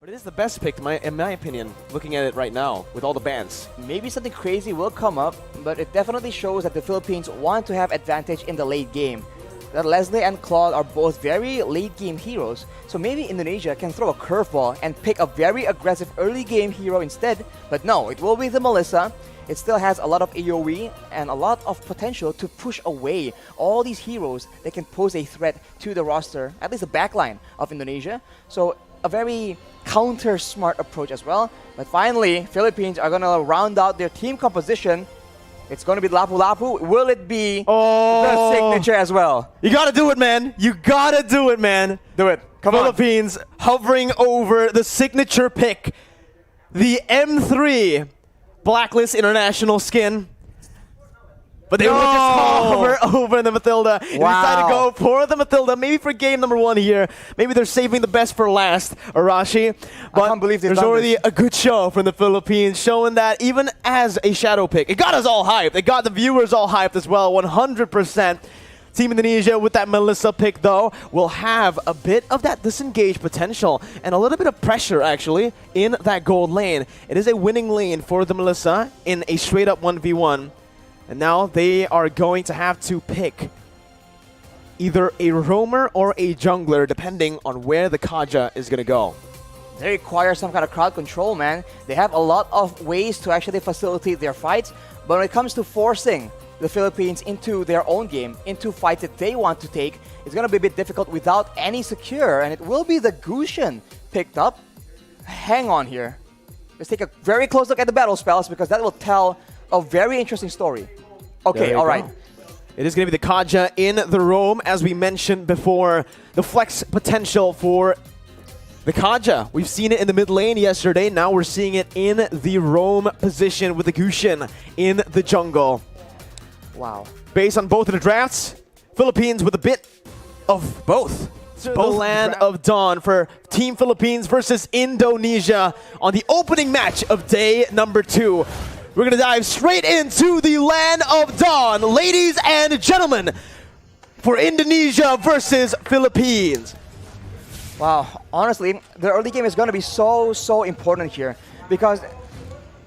But it is the best pick, in my opinion, looking at it right now, with all the bans. Maybe something crazy will come up, but it definitely shows that the Philippines want to have advantage in the late game. That Leslie and Claude are both very late game heroes, so maybe Indonesia can throw a curveball and pick a very aggressive early game hero instead. But no, it will be the Melissa. It still has a lot of AoE and a lot of potential to push away all these heroes that can pose a threat to the roster, at least the backline of Indonesia. So a very counter-smart approach as well. But finally, Philippines are going to round out their team composition. It's going to be Lapu Lapu. Will it be the signature as well? You got to do it, man. You got to do it, man. Do it. Come on. Philippines hovering over the signature pick. The M3 Blacklist International skin. But they will just hover over the Matilda. Wow. They decided to go for the Matilda, maybe for game number 1 here. Maybe they're saving the best for last, Arashi. But I can't believe there's already a good show from the Philippines, showing that even as a shadow pick, it got us all hyped. It got the viewers all hyped as well, 100%. Team Indonesia with that Melissa pick, though, will have a bit of that disengage potential and a little bit of pressure, actually, in that gold lane. It is a winning lane for the Melissa in a straight-up 1v1. And now they are going to have to pick either a roamer or a jungler, depending on where the Kaja is going to go. They require some kind of crowd control, man. They have a lot of ways to actually facilitate their fights, but when it comes to forcing the Philippines into their own game, into fights that they want to take, it's going to be a bit difficult without any secure, and it will be the Gusion picked up. Hang on here. Let's take a very close look at the battle spells, because that will tell a very interesting story. Okay, all right. It is going to be the Kaja in the roam, as we mentioned before. The flex potential for the Kaja. We've seen it in the mid lane yesterday. Now we're seeing it in the roam position with the Gusion in the jungle. Wow. Based on both of the drafts, Philippines with a bit of both. The land of dawn for Team Philippines versus Indonesia on the opening match of day number 2. We're going to dive straight into the land of dawn, ladies and gentlemen, for Indonesia versus Philippines. Wow, honestly, the early game is going to be so important here, because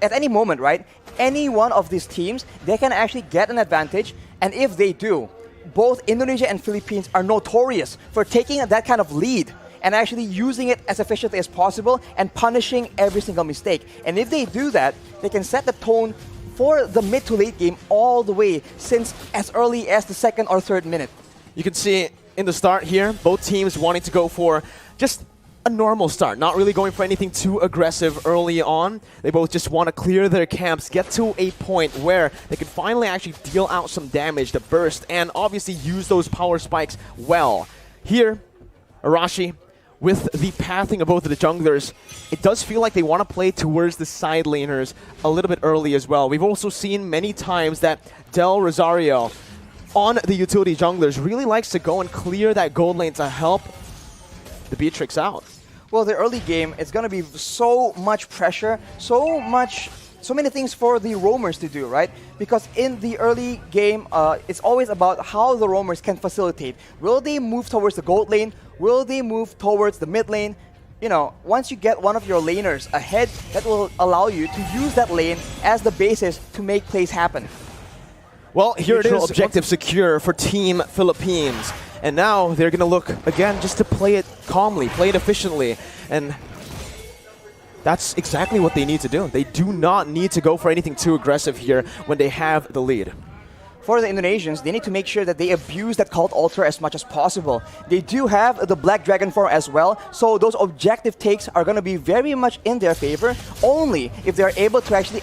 at any moment, right, any one of these teams, they can actually get an advantage, and if they do, both Indonesia and Philippines are notorious for taking that kind of lead and actually using it as efficiently as possible and punishing every single mistake. And if they do that, they can set the tone for the mid to late game all the way since as early as the 2nd or 3rd minute. You can see in the start here, both teams wanting to go for just a normal start, not really going for anything too aggressive early on. They both just want to clear their camps, get to a point where they can finally actually deal out some damage, the burst, and obviously use those power spikes well. Here, Arashi, with the pathing of both of the junglers, it does feel like they want to play towards the side laners a little bit early as well. We've also seen many times that Del Rosario on the utility junglers really likes to go and clear that gold lane to help the Beatrix out. Well, the early game, it's going to be so much pressure, so many things for the roamers to do, right? Because in the early game, it's always about how the roamers can facilitate. Will they move towards the gold lane? Will they move towards the mid lane? You know, once you get one of your laners ahead, that will allow you to use that lane as the basis to make plays happen. Well, here it is. Objective secure for Team Philippines. And now they're going to look, again, just to play it calmly, play it efficiently. And that's exactly what they need to do. They do not need to go for anything too aggressive here when they have the lead. For the Indonesians, they need to make sure that they abuse that Cult Altar as much as possible. They do have the Black Dragon form as well, so those objective takes are going to be very much in their favor, only if they're able to actually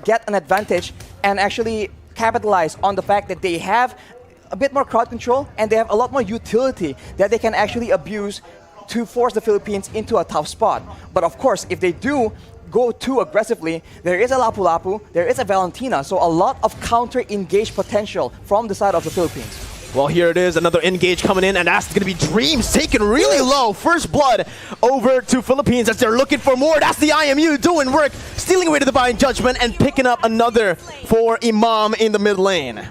get an advantage and actually capitalize on the fact that they have a bit more crowd control and they have a lot more utility that they can actually abuse to force the Philippines into a tough spot. But of course, if they do go too aggressively, there is a Lapu Lapu, there is a Valentina, so a lot of counter-engage potential from the side of the Philippines. Well, here it is, another engage coming in, and that's going to be Dreams taken really low. First blood over to Philippines as they're looking for more. That's the IMU doing work, stealing away to the Divine Judgment and picking up another for Imam in the mid lane.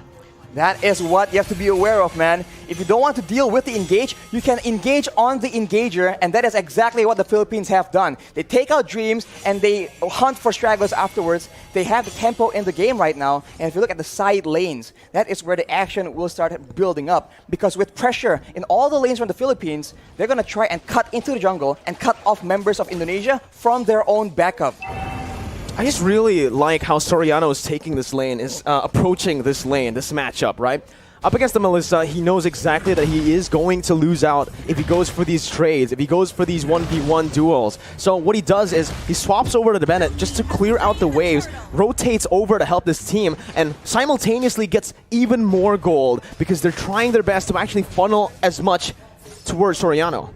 That is what you have to be aware of, man. If you don't want to deal with the engage, you can engage on the engager, and that is exactly what the Philippines have done. They take out Dreams, and they hunt for stragglers afterwards. They have the tempo in the game right now, and if you look at the side lanes, that is where the action will start building up. Because with pressure in all the lanes from the Philippines, they're going to try and cut into the jungle and cut off members of Indonesia from their own backup. I just really like how Soriano is taking this lane, is approaching this lane, this matchup, right? Up against the Melissa, he knows exactly that he is going to lose out if he goes for these trades, if he goes for these 1v1 duels. So what he does is he swaps over to the Bennett just to clear out the waves, rotates over to help this team, and simultaneously gets even more gold because they're trying their best to actually funnel as much towards Soriano.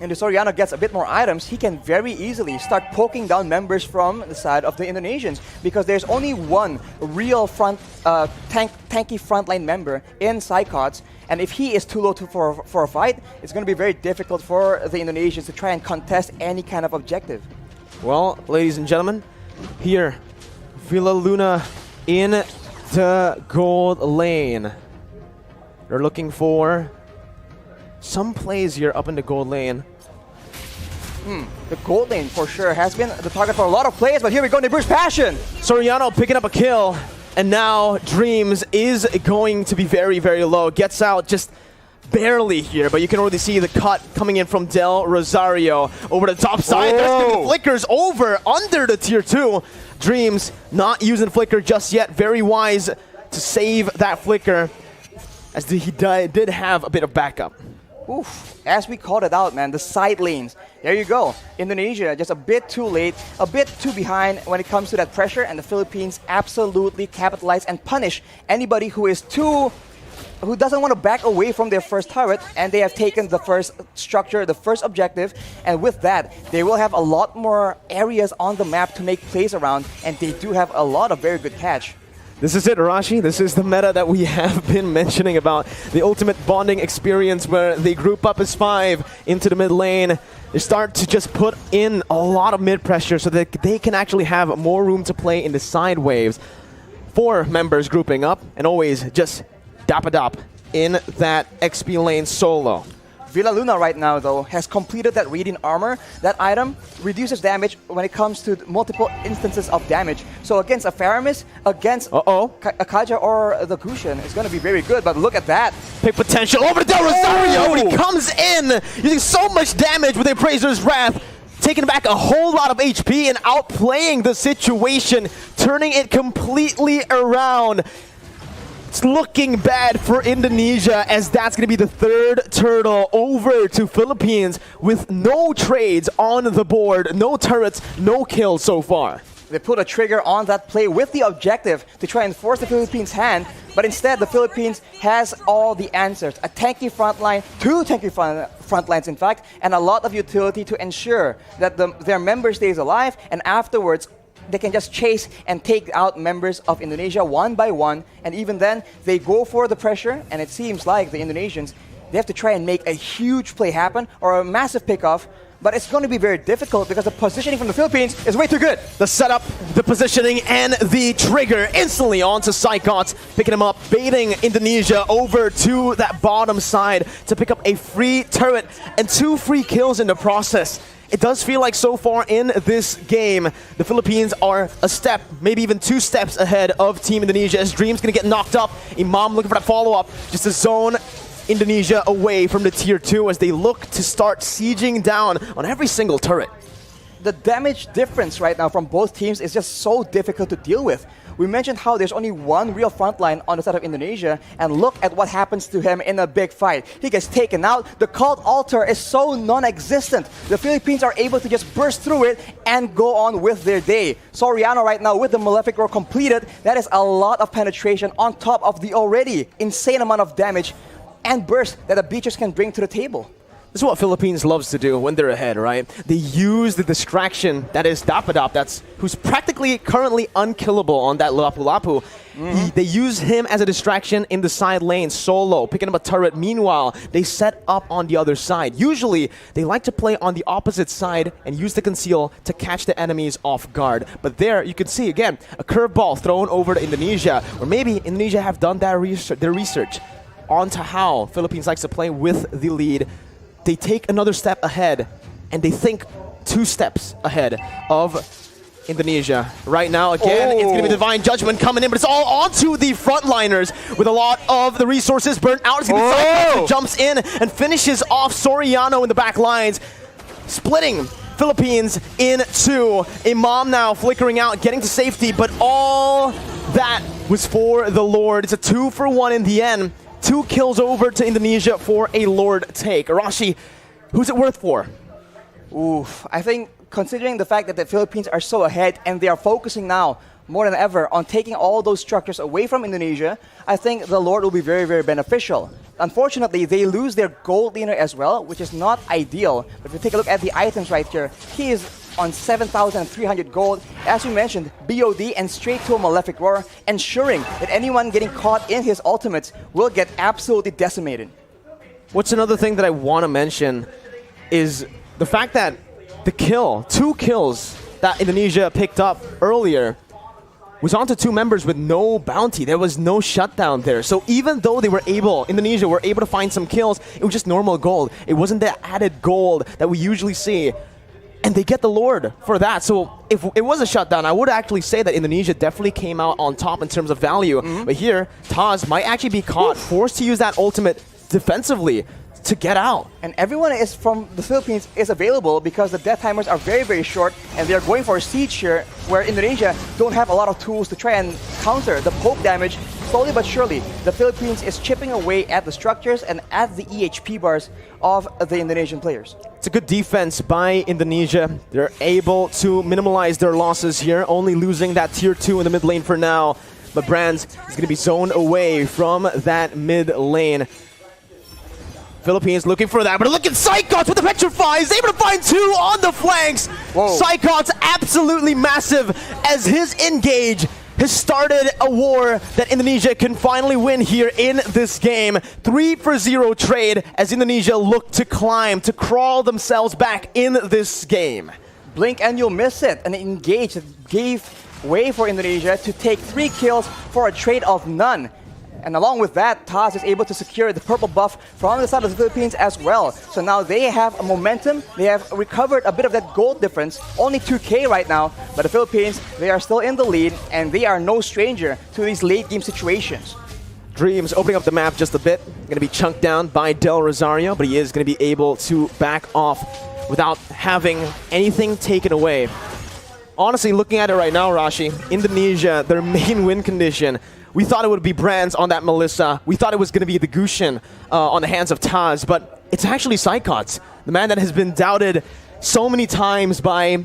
And if Soriano gets a bit more items, he can very easily start poking down members from the side of the Indonesians, because there's only one real tanky frontline member in Psychots, and if he is too low for a fight, it's going to be very difficult for the Indonesians to try and contest any kind of objective. Well, ladies and gentlemen, here, FILipina in the gold lane. They're looking for some plays here up in the gold lane. The gold lane for sure has been the target for a lot of players, but here we go, they burst passion. Soriano picking up a kill, and now Dreams is going to be very, very low. Gets out just barely here, but you can already see the cut coming in from Del Rosario over the top side. There's gonna be flickers over under the tier 2. Dreams not using flicker just yet. Very wise to save that flicker, as he did have a bit of backup. Oof, as we called it out, man, the side lanes. There you go. Indonesia just a bit too late, a bit too behind when it comes to that pressure, and the Philippines absolutely capitalize and punish anybody who doesn't want to back away from their first turret, and they have taken the first structure, the first objective, and with that, they will have a lot more areas on the map to make plays around, and they do have a lot of very good catch. This is it, Arashi. This is the meta that we have been mentioning about. The ultimate bonding experience where they group up as 5 into the mid lane. They start to just put in a lot of mid pressure so that they can actually have more room to play in the side waves. 4 members grouping up, and always just dap-a-dop in that XP lane solo. FILipina right now, though, has completed that Radiant Armor. That item reduces damage when it comes to multiple instances of damage. So against a Faramis, against a Kaja or the Gusion, it's going to be very good. But look at that. Big potential over to Del Rosario when he comes in, using so much damage with Appraiser's Wrath, taking back a whole lot of HP and outplaying the situation, turning it completely around. It's looking bad for Indonesia, as that's going to be the 3rd turtle over to Philippines with no trades on the board, no turrets, no kills so far. They put a trigger on that play with the objective to try and force the Philippines' hand, but instead the Philippines has all the answers. A tanky front line, 2 tanky front lines in fact, and a lot of utility to ensure that their member stays alive, and afterwards they can just chase and take out members of Indonesia one by one, and even then, they go for the pressure, and it seems like the Indonesians, they have to try and make a huge play happen, or a massive pickoff, but it's going to be very difficult because the positioning from the Philippines is way too good. The setup, the positioning, and the trigger instantly onto Psychots, picking him up, baiting Indonesia over to that bottom side to pick up a free turret and 2 free kills in the process. It does feel like so far in this game, the Philippines are a step, maybe even 2 steps ahead of Team Indonesia, as Dream's going to get knocked up. Imam looking for that follow-up, just to zone Indonesia away from the tier 2 as they look to start sieging down on every single turret. The damage difference right now from both teams is just so difficult to deal with. We mentioned how there's only one real frontline on the side of Indonesia, and look at what happens to him in a big fight. He gets taken out. The cult altar is so non-existent. The Philippines are able to just burst through it and go on with their day. Soriano right now with the Malefic Roar completed. That is a lot of penetration on top of the already insane amount of damage and burst that the Beaches can bring to the table. This is what Philippines loves to do when they're ahead, right? They use the distraction that is Dapadop, who's practically currently unkillable on that Lapu Lapu. They use him as a distraction in the side lane, solo, picking up a turret. Meanwhile, they set up on the other side. Usually, they like to play on the opposite side and use the conceal to catch the enemies off guard. But there, you can see, again, a curveball thrown over to Indonesia. Or maybe Indonesia have done their research onto how Philippines likes to play with the lead. They take another step ahead, and they think 2 steps ahead of Indonesia. Right now, again, it's going to be Divine Judgment coming in, but it's all onto the frontliners with a lot of the resources burnt out. Jumps in and finishes off Soriano in the back lines, splitting Philippines in 2. Imam now flickering out, getting to safety, but all that was for the Lord. It's a 2-for-1 in the end. 2 kills over to Indonesia for a Lord take. Arashi, who's it worth for? Oof, I think considering the fact that the Philippines are so ahead and they are focusing now more than ever on taking all those structures away from Indonesia, I think the Lord will be very, very beneficial. Unfortunately, they lose their gold leaner as well, which is not ideal. But if you take a look at the items right here, he is on 7,300 gold. As we mentioned, BOD and straight to a Malefic Roar, ensuring that anyone getting caught in his ultimates will get absolutely decimated. What's another thing that I want to mention is the fact that the 2 kills that Indonesia picked up earlier was onto 2 members with no bounty. There was no shutdown there. So even though Indonesia were able to find some kills, it was just normal gold. It wasn't the added gold that we usually see. And they get the Lord for that. So if it was a shutdown, I would actually say that Indonesia definitely came out on top in terms of value. But here, Taz might actually be caught, forced to use that ultimate defensively to get out. And everyone is from the Philippines is available because the death timers are very, very short, and they're going for a siege here where Indonesia don't have a lot of tools to try and counter the poke damage. Slowly but surely, the Philippines is chipping away at the structures and at the EHP bars of the Indonesian players. It's a good defense by Indonesia. They're able to minimize their losses here, only losing that tier 2 in the mid lane for now. But Brands is going to be zoned away from that mid lane. Philippines looking for that, but look at Psychots with the Petrify. He's able to find 2 on the flanks. Psychots absolutely massive as his engage has started a war that Indonesia can finally win here in this game. 3-for-0 trade as Indonesia look to climb, to crawl themselves back in this game. Blink and you'll miss it. An engage that gave way for Indonesia to take 3 kills for a trade of none. And along with that, Taz is able to secure the purple buff from the side of the Philippines as well. So now they have a momentum. They have recovered a bit of that gold difference. Only 2K right now. But the Philippines, they are still in the lead, and they are no stranger to these late game situations. Dreams opening up the map just a bit. Going to be chunked down by Del Rosario, but he is going to be able to back off without having anything taken away. Honestly, looking at it right now, Rashi, Indonesia, their main win condition, we thought it would be Brands on that Melissa. We thought it was going to be the Gushin on the hands of Taz, but it's actually Psychots, the man that has been doubted so many times by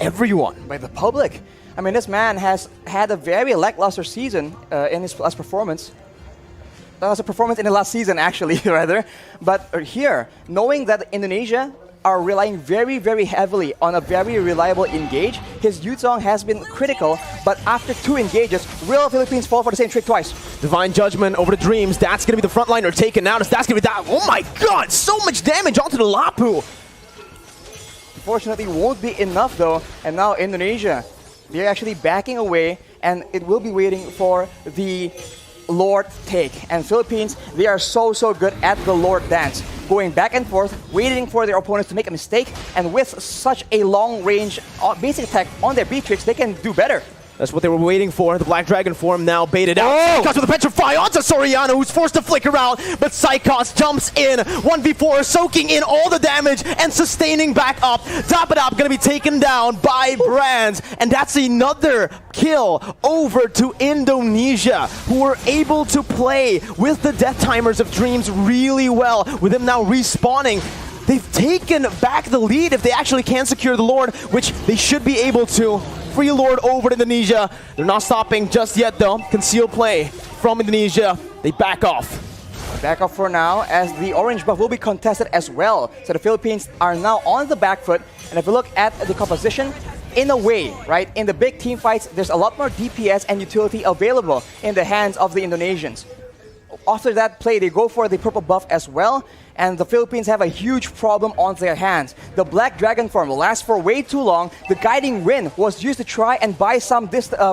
everyone. By the public. I mean, this man has had a very lackluster season in his last performance. That was a performance in the last season, actually, rather. But here, knowing that Indonesia are relying very, very heavily on a very reliable engage, his Yuzong has been critical, but after 2 engages, will Philippines fall for the same trick twice? Divine Judgment over to Dreams. That's going to be the frontliner taken out. That's going to be that. Oh my god, so much damage onto the Lapu. Unfortunately, won't be enough though, and now Indonesia, they're actually backing away, and it will be waiting for the Lord take. And Philippines, they are so good at the Lord dance, going back and forth, waiting for their opponents to make a mistake, and with such a long range basic attack on their Beatrix, they can do better. That's what they were waiting for. The Black Dragon form now baited out. Psychots with a Petrify onto Soriano, who's forced to flicker out, but Psychots jumps in. 1v4, soaking in all the damage and sustaining back up. Dapadop gonna be taken down by Brands, and that's another kill over to Indonesia, who were able to play with the death timers of Dreams really well, with him now respawning. They've taken back the lead if they actually can secure the Lord, which they should be able to. Free Lord over to Indonesia. They're not stopping just yet though. Concealed play from Indonesia. They back off. Back up for now, as the orange buff will be contested as well. So the Philippines are now on the back foot. And if you look at the composition, in a way, right, in the big team fights, there's a lot more DPS and utility available in the hands of the Indonesians. After that play, they go for the purple buff as well, and the Philippines have a huge problem on their hands. The Black Dragon form lasts for way too long. The Guiding Wind was used to try and buy some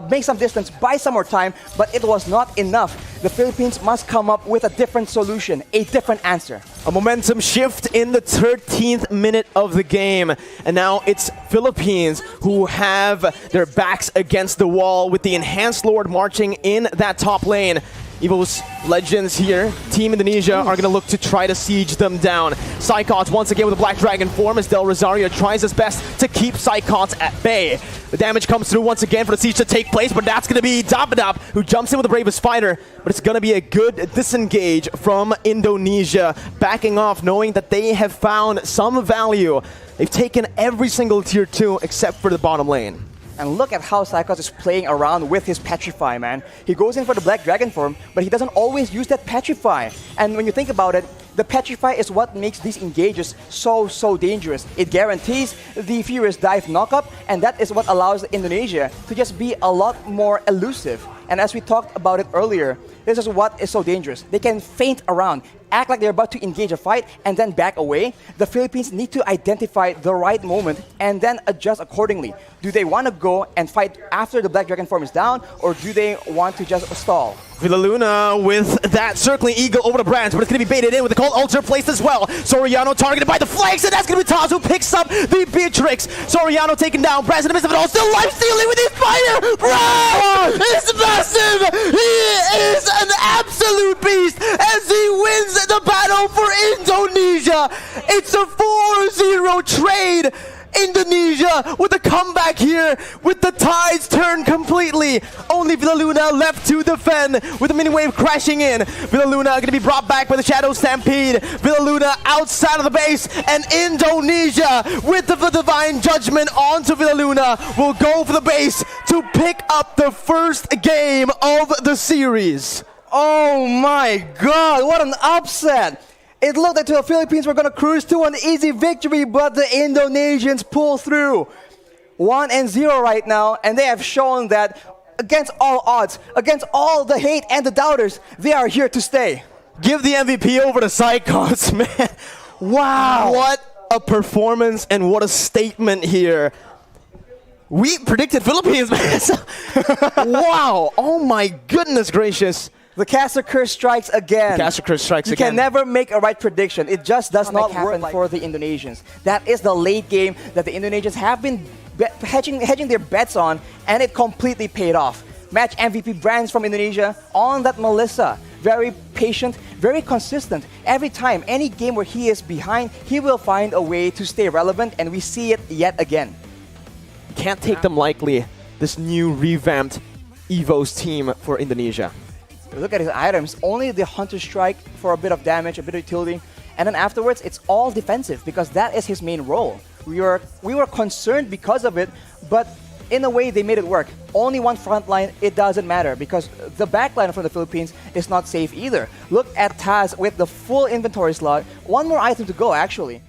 make some distance, buy some more time, but it was not enough. The Philippines must come up with a different solution, a different answer. A momentum shift in the 13th minute of the game. And now it's Philippines who have their backs against the wall with the Enhanced Lord marching in that top lane. EVOS legends here, Team Indonesia, are going to look to try to siege them down. Psychots once again with a Black Dragon form as Del Rosario tries his best to keep Psychots at bay. The damage comes through once again for the siege to take place, but that's going to be Dabadab who jumps in with the Bravest Fighter. But it's going to be a good disengage from Indonesia, backing off knowing that they have found some value. They've taken every single tier 2 except for the bottom lane. And look at how Psychos is playing around with his Petrify, man. He goes in for the Black Dragon form, but he doesn't always use that Petrify. And when you think about it, the Petrify is what makes these engages so dangerous. It guarantees the Furious Dive knockup, and that is what allows Indonesia to just be a lot more elusive. And as we talked about it earlier, this is what is so dangerous. They can feint around, act like they're about to engage a fight, and then back away. The Philippines need to identify the right moment and then adjust accordingly. Do they want to go and fight after the Black Dragon form is down, or do they want to just stall? Villaluna with that circling eagle over the branch, but it's going to be baited in with the cold ulcer placed as well. Soriano targeted by the flanks, and that's going to be Taz who picks up the Beatrix. Soriano taken down, Brands in the midst of it all, still life stealing with his fire! Brad is massive! He is an absolute beast as he wins the battle for Indonesia! It's a 4-0 trade! Indonesia with a comeback here with the tides turned completely. Only Villaluna left to defend with the mini wave crashing in. Villaluna going to be brought back by the Shadow Stampede. Villaluna outside of the base, and Indonesia with the Divine Judgment onto Villaluna will go for the base to pick up the first game of the series. Oh my god, what an upset! It looked like the Philippines were going to cruise to an easy victory, but the Indonesians pull through. 1-0 right now, and they have shown that against all odds, against all the hate and the doubters, they are here to stay. Give the MVP over to Psychots, man. Wow. What a performance and what a statement here. We predicted Philippines, man. Wow. Oh my goodness gracious. The Caster Curse strikes again. The Caster Curse strikes again. You can never make a right prediction. It just does not happen for the Indonesians. That is the late game that the Indonesians have been hedging their bets on, and it completely paid off. Match MVP Brands from Indonesia on that Melissa. Very patient, very consistent. Every time, any game where he is behind, he will find a way to stay relevant, and we see it yet again. Can't take them lightly, this new revamped EVOS team for Indonesia. Look at his items, only the Hunter Strike for a bit of damage, a bit of utility, and then afterwards it's all defensive because that is his main role. We were concerned because of it, but in a way they made it work. Only one front line, it doesn't matter because the back line from the Philippines is not safe either. Look at Taz with the full inventory slot. One more item to go actually.